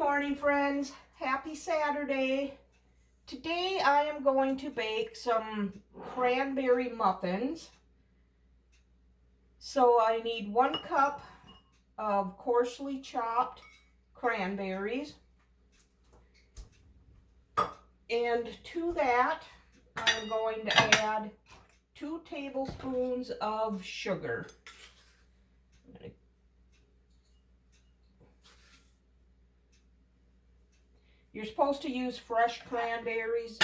morning, friends. Happy Saturday. Today I am going to bake some cranberry muffins. So I need 1 cup of coarsely chopped cranberries. And to that, I'm going to add 2 tablespoons of sugar. You're supposed to use fresh cranberries,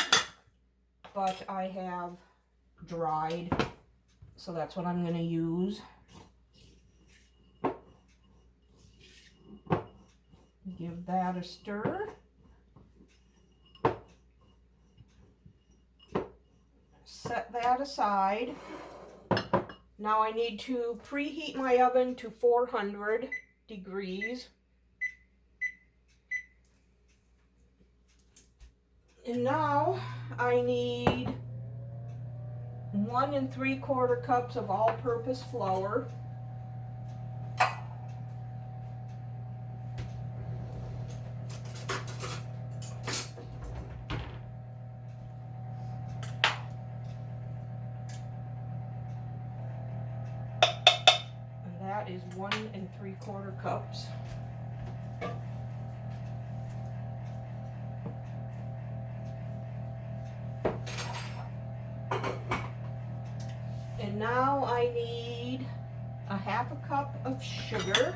but I have dried, so that's what I'm going to use. Give that a stir. Set that aside. Now I need to preheat my oven to 400 degrees. And now I need 1 3/4 cups of all-purpose flour. And that is 1 3/4 cups. And now I need a 1/2 cup of sugar.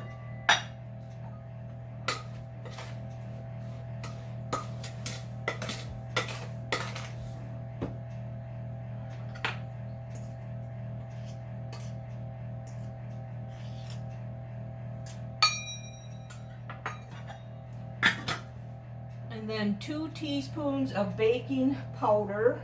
And then 2 teaspoons of baking powder.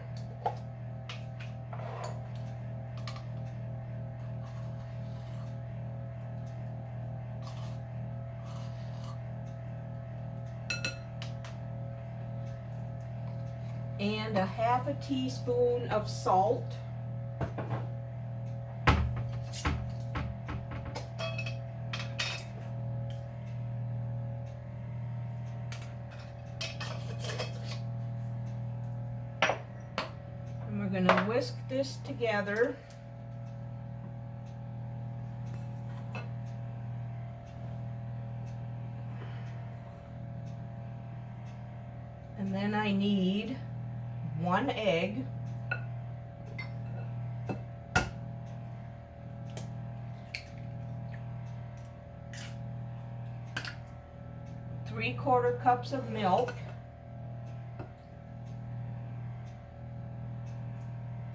And a 1/2 teaspoon of salt. And we're going to whisk this together. And then I need 1 egg, ¾ cups of milk,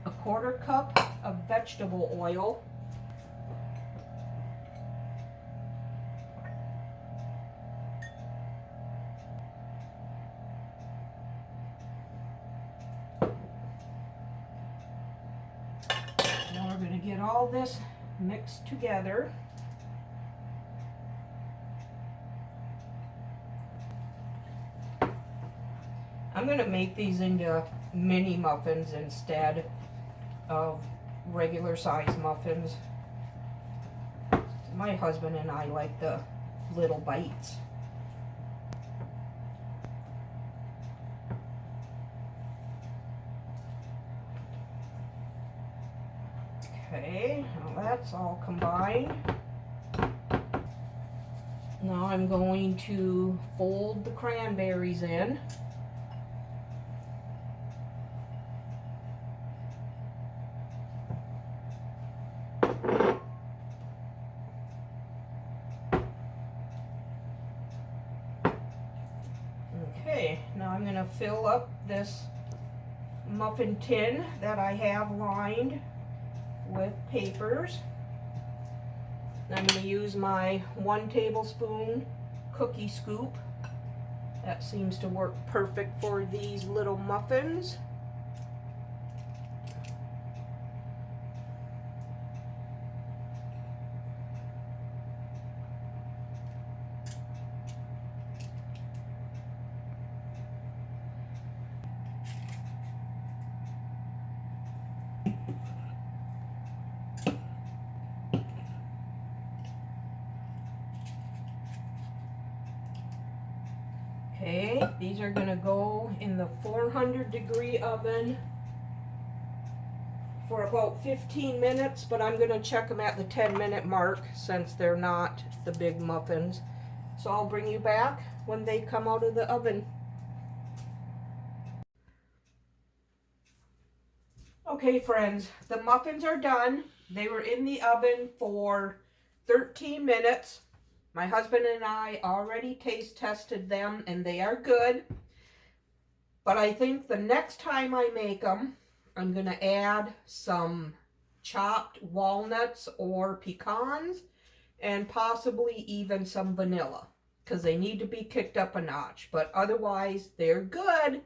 1/4 cup of vegetable oil, get all this mixed together. I'm going to make these into mini muffins instead of regular size muffins. My husband and I like the little bites. Okay, now that's all combined. Now I'm going to fold the cranberries in. Okay, now I'm going to fill up this muffin tin that I have lined with papers. I'm going to use my 1 tablespoon cookie scoop. That seems to work perfect for these little muffins. Okay, these are gonna go in the 400-degree oven for about 15 minutes, but I'm gonna check them at the 10-minute mark since they're not the big muffins. So I'll bring you back when they come out of the oven. Okay friends, the muffins are done. They were in the oven for 13 minutes. My husband and I already taste tested them and they are good. But I think the next time I make them, I'm going to add some chopped walnuts or pecans and possibly even some vanilla because they need to be kicked up a notch. But otherwise, they're good.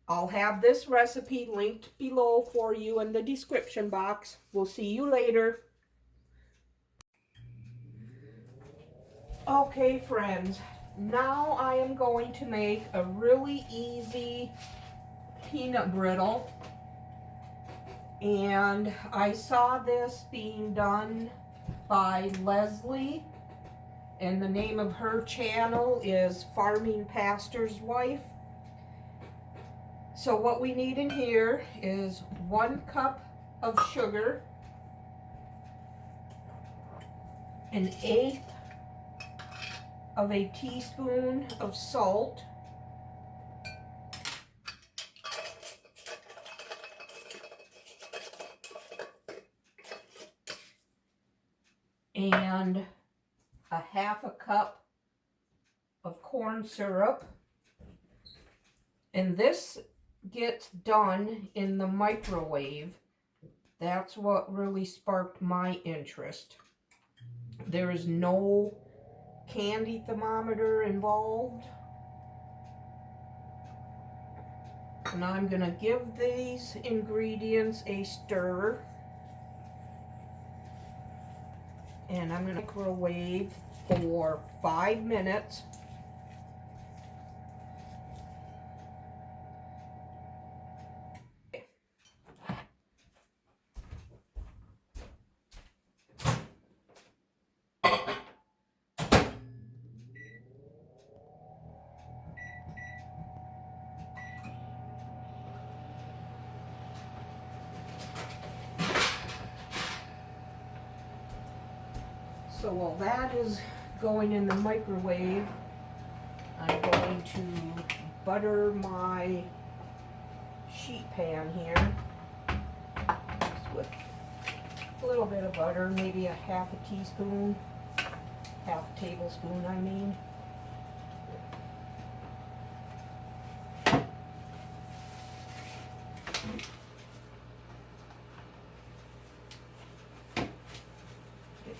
I'll have this recipe linked below for you in the description box. We'll see you later. Okay, friends, now I am going to make a really easy peanut brittle. And I saw this being done by Leslie, and the name of her channel is Farming Pastor's Wife. So what we need in here is 1 cup of sugar, 1/8 of a teaspoon of salt, and 1/2 cup of corn syrup. And this gets done in the microwave. That's what really sparked my interest. There is no candy thermometer involved. And I'm going to give these ingredients a stir. And I'm going to microwave for 5 minutes. So while that is going in the microwave, I'm going to butter my sheet pan here. Just with a little bit of butter, maybe 1/2 teaspoon, 1/2 tablespoon, I mean.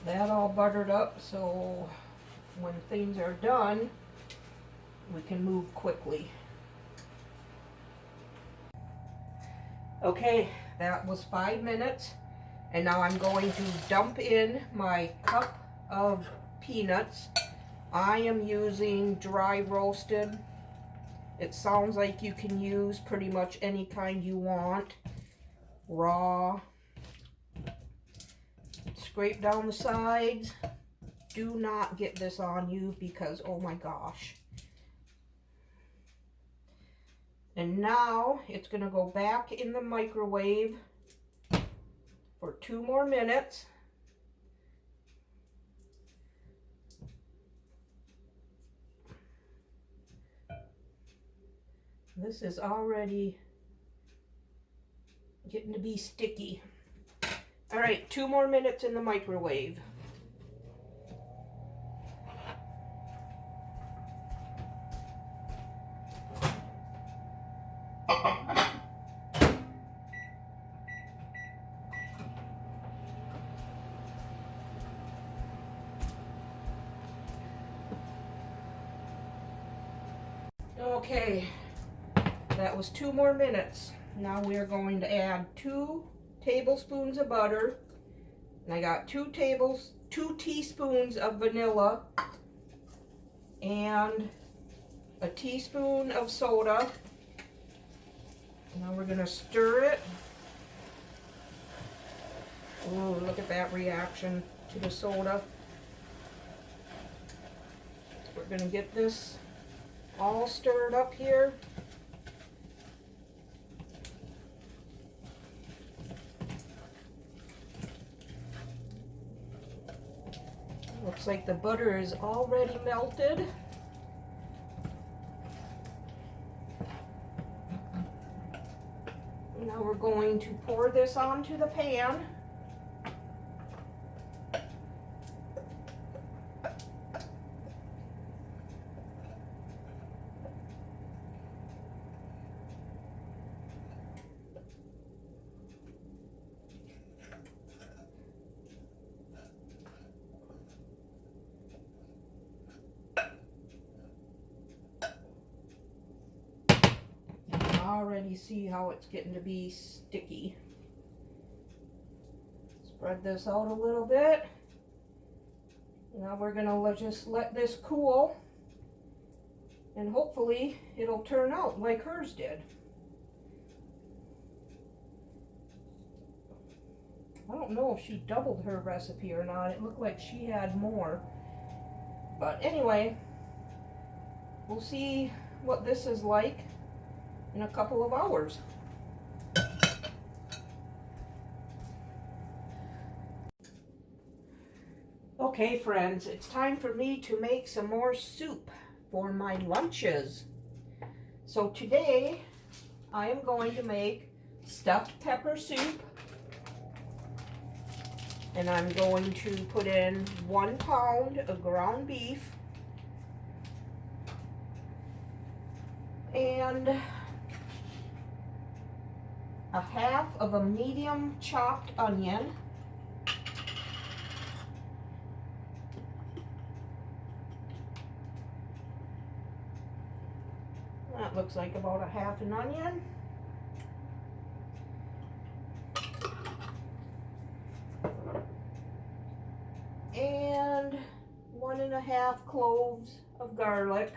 That all buttered up so when things are done we can move quickly. Okay, that was 5 minutes, and now I'm going to dump in my cup of peanuts. I am using dry roasted. It sounds like you can use pretty much any kind you want. Raw. Scrape down the sides. Do not get this on you because oh my gosh. And now it's going to go back in the microwave for 2 more minutes. This is already getting to be sticky. All right, 2 more minutes in the microwave. Okay, that was 2 more minutes. Now we are going to add 2 tablespoons of butter, and I got 2 teaspoons of vanilla and a teaspoon of soda. Now we're going to stir it. Oh, look at that reaction to the soda. We're going to get this all stirred up here. Looks like the butter is already melted. Now we're going to pour this onto the pan. Already see how it's getting to be sticky. Spread this out a little bit. Now we're gonna just let this cool, and hopefully it'll turn out like hers did. I don't know if she doubled her recipe or not. It looked like she had more. But anyway, we'll see what this is like in a couple of hours. Okay friends, it's time for me to make some more soup for my lunches. So today I am going to make stuffed pepper soup, and I'm going to put in 1 pound of ground beef and a half of a medium chopped onion, that looks like about a half an onion, and 1.5 cloves of garlic.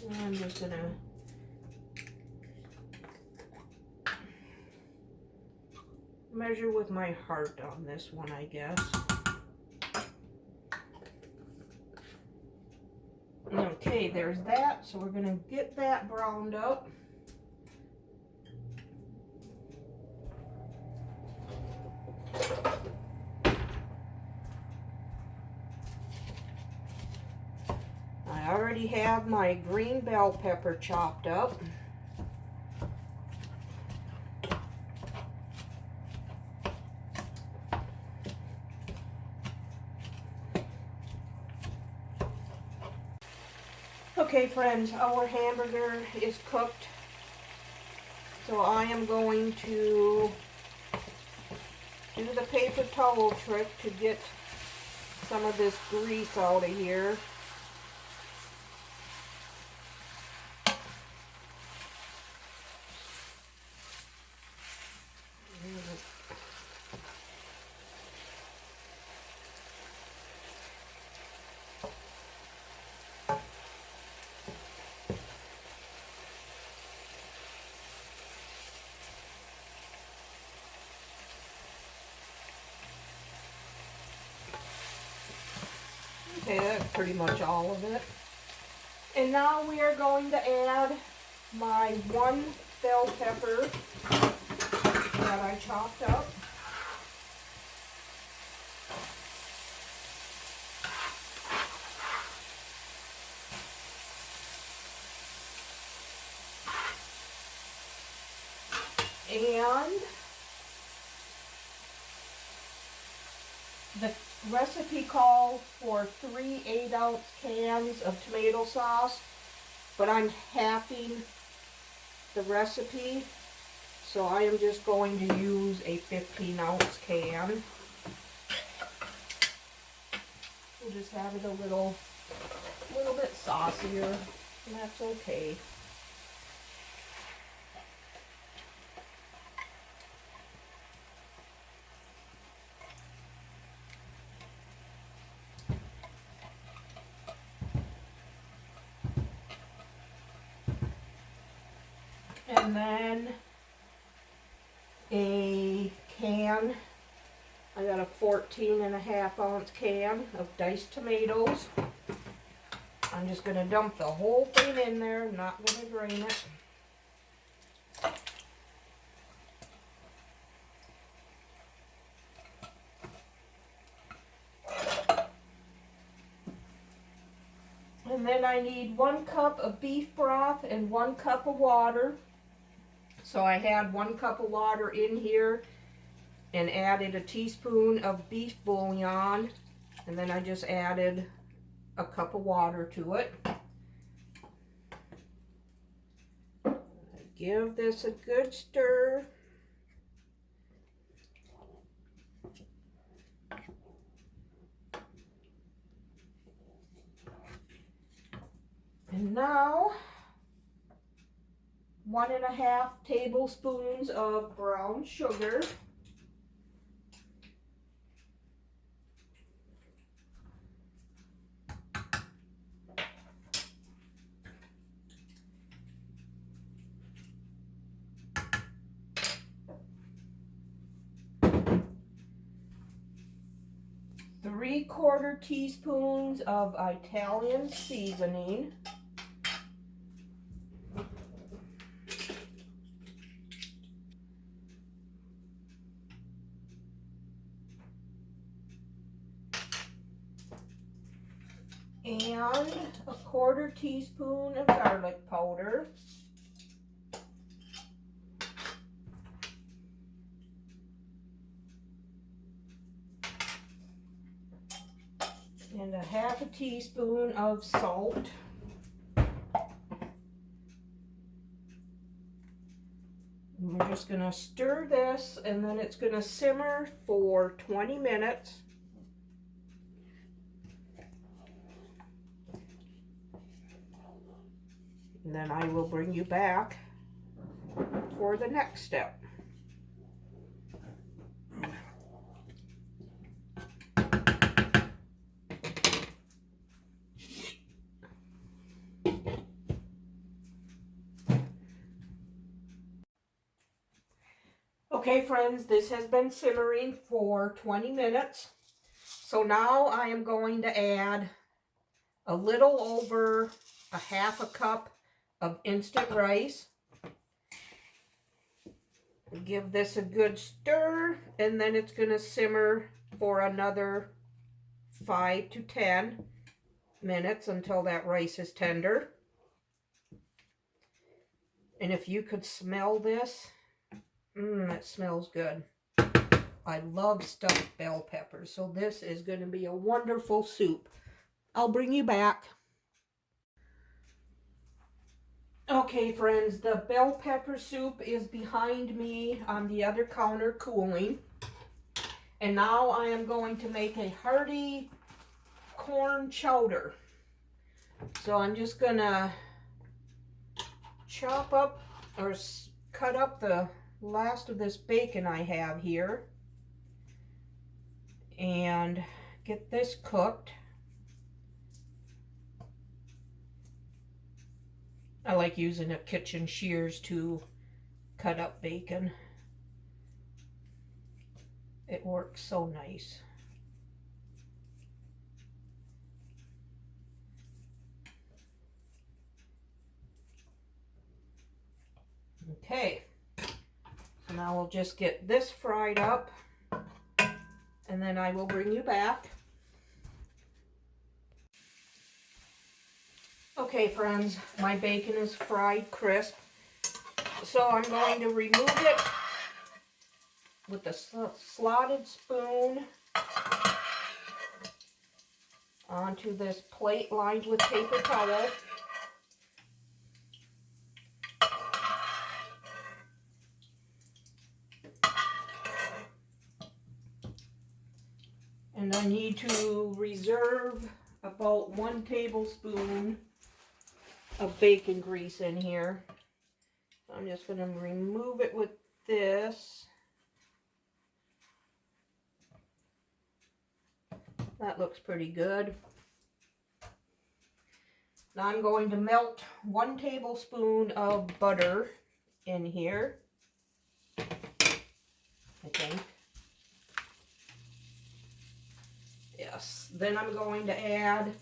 And I'm just gonna measure with my heart on this one, I guess. Okay, there's that. So we're gonna get that browned up. I already have my green bell pepper chopped up. Okay friends, our hamburger is cooked, so I am going to do the paper towel trick to get some of this grease out of here. Okay, that's pretty much all of it. And now we are going to add my 1 bell pepper that I chopped up. And the recipe calls for 3 8-ounce cans of tomato sauce, but I'm halving the recipe, so I am just going to use a 15-ounce can. We'll just have it a little bit saucier, and that's okay. And then a can, I got a 14.5-ounce can of diced tomatoes. I'm just going to dump the whole thing in there. I'm not going to drain it. And then I need 1 cup of beef broth and 1 cup of water. So I had 1 cup of water in here and added a teaspoon of beef bouillon. And then I just added a cup of water to it. Give this a good stir. And now, 1½ tablespoons of brown sugar. ¾ teaspoons of Italian seasoning. And a ¼ teaspoon of garlic powder. And a ½ teaspoon of salt. And we're just going to stir this, and then it's going to simmer for 20 minutes. And then I will bring you back for the next step. Okay friends, this has been simmering for 20 minutes. So now I am going to add a little over a ½ cup of instant rice. Give this a good stir, and then it's going to simmer for another 5 to 10 minutes until that rice is tender. And if you could smell this, it smells good. I love stuffed bell peppers, so this is going to be a wonderful soup. I'll bring you back. Okay friends, the bell pepper soup is behind me on the other counter cooling. And now I am going to make a hearty corn chowder. So I'm just going to chop up or cut up the last of this bacon I have here and get this cooked. I like using a kitchen shears to cut up bacon. It works so nice. Okay, so now we'll just get this fried up, and then I will bring you back. Okay friends, my bacon is fried crisp, so I'm going to remove it with a slotted spoon onto this plate lined with paper towel. And I need to reserve about 1 tablespoon of bacon grease in here. So I'm just going to remove it with this. That looks pretty good. Now I'm going to melt 1 tablespoon of butter in here, I think. Yes. Then I'm going to add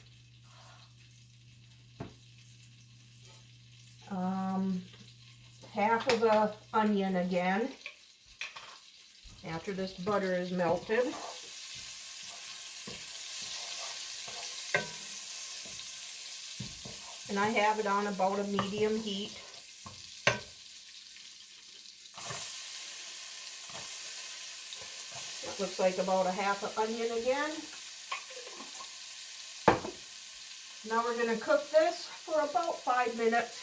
half of a onion again after this butter is melted. And I have it on about a medium heat. That looks like about a half an onion again. Now we're going to cook this for about 5 minutes.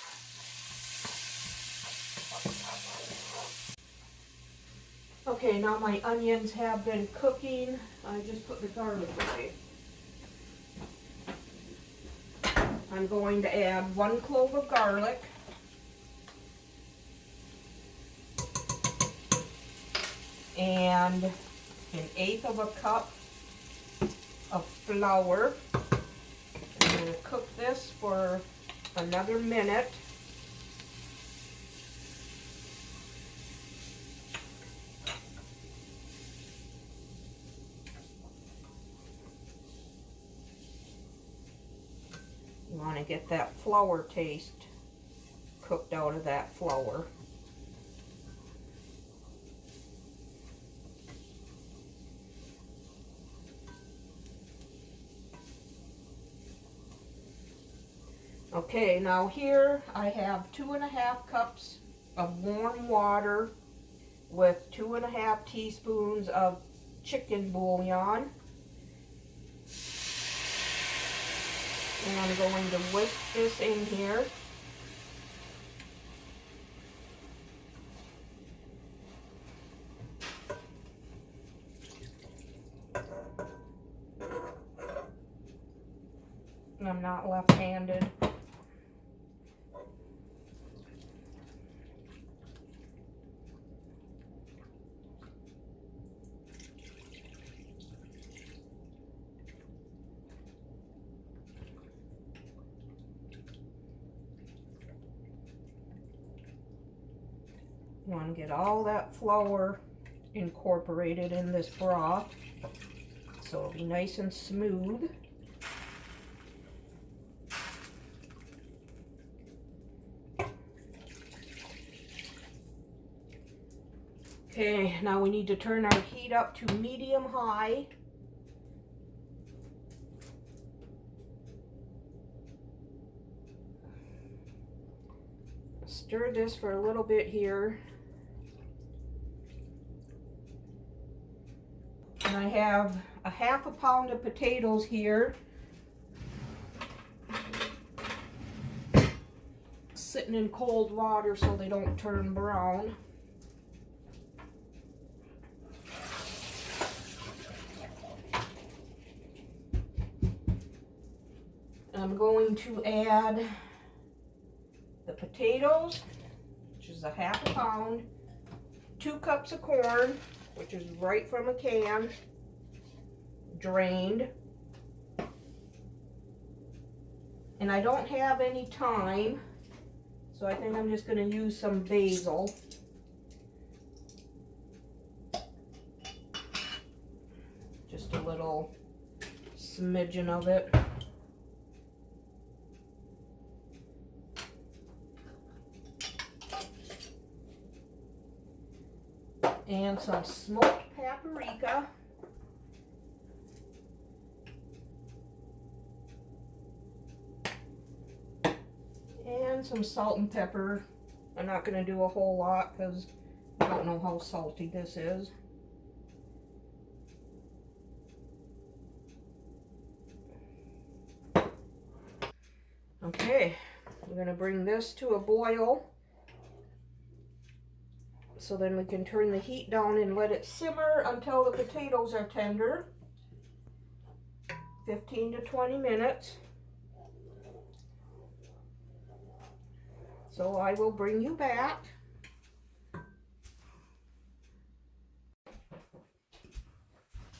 Okay, now my onions have been cooking. I just put the garlic away. I'm going to add 1 clove of garlic. And 1/8 of a cup of flour. I'm going to cook this for another minute. You want to get that flour taste cooked out of that flour. Okay, now here I have 2½ cups of warm water with 2½ teaspoons of chicken bouillon. And I'm going to whisk this in here. I'm not left-handed. You want to get all that flour incorporated in this broth so it'll be nice and smooth. Okay, now we need to turn our heat up to medium-high. Stir this for a little bit here. And I have a ½ pound of potatoes here, sitting in cold water so they don't turn brown. I'm going to add the potatoes, which is a ½ pound, 2 cups of corn, which is right from a can, drained. And I don't have any thyme, so I think I'm just going to use some basil. Just a little smidgen of it. And some smoked paprika. And some salt and pepper. I'm not going to do a whole lot because I don't know how salty this is. Okay, we're going to bring this to a boil. So then we can turn the heat down and let it simmer until the potatoes are tender. 15 to 20 minutes. So I will bring you back.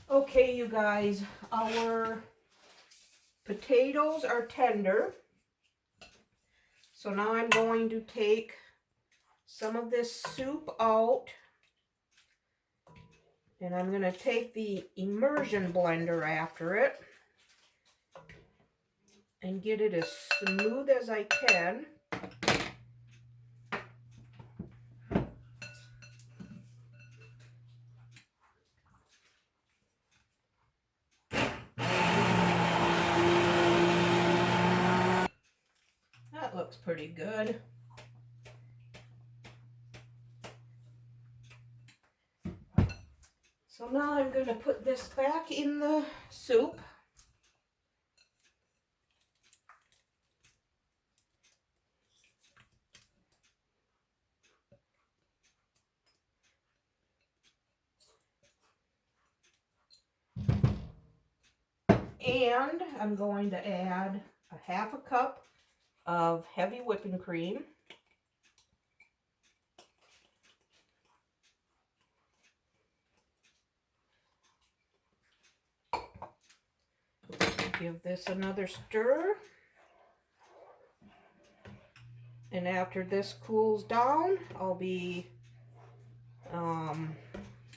Okay, you guys, our potatoes are tender. So now I'm going to take some of this soup out, and I'm going to take the immersion blender after it and get it as smooth as I can. That looks pretty good. So now I'm going to put this back in the soup. And I'm going to add a half a cup of heavy whipping cream. Give this another stir. And after this cools down, I'll be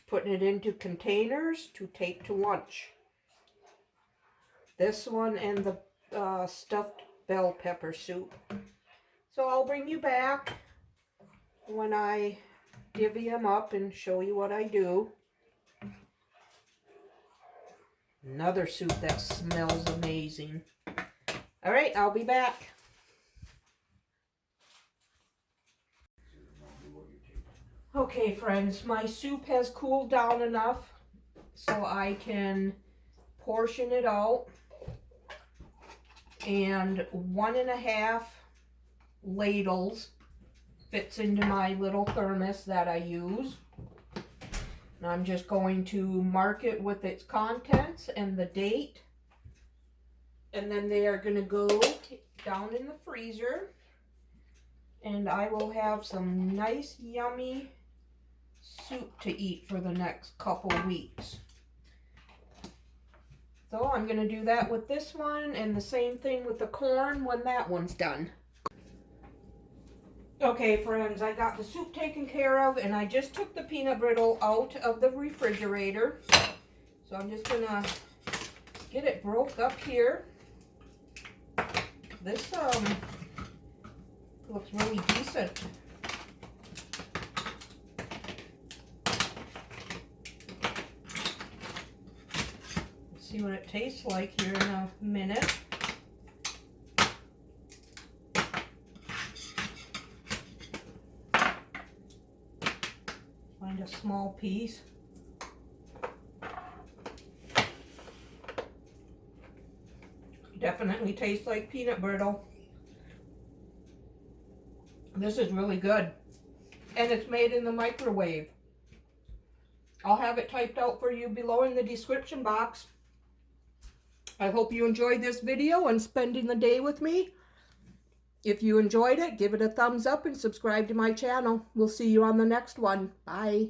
putting it into containers to take to lunch. This one and the stuffed bell pepper soup. So I'll bring you back when I divvy them up and show you what I do. Another soup that smells amazing. All right, I'll be back. Okay, friends, my soup has cooled down enough so I can portion it out. And 1.5 ladles fits into my little thermos that I use. And I'm just going to mark it with its contents and the date. And then they are going to go down in the freezer. And I will have some nice, yummy soup to eat for the next couple weeks. So I'm going to do that with this one and the same thing with the corn when that one's done. Okay, friends, I got the soup taken care of and I just took the peanut brittle out of the refrigerator. So I'm just going to get it broke up here. This looks really decent. See what it tastes like here in a minute. Find a small piece. Definitely tastes like peanut brittle. This is really good. And it's made in the microwave. I'll have it typed out for you below in the description box. I hope you enjoyed this video and spending the day with me. If you enjoyed it, give it a thumbs up and subscribe to my channel. We'll see you on the next one. Bye.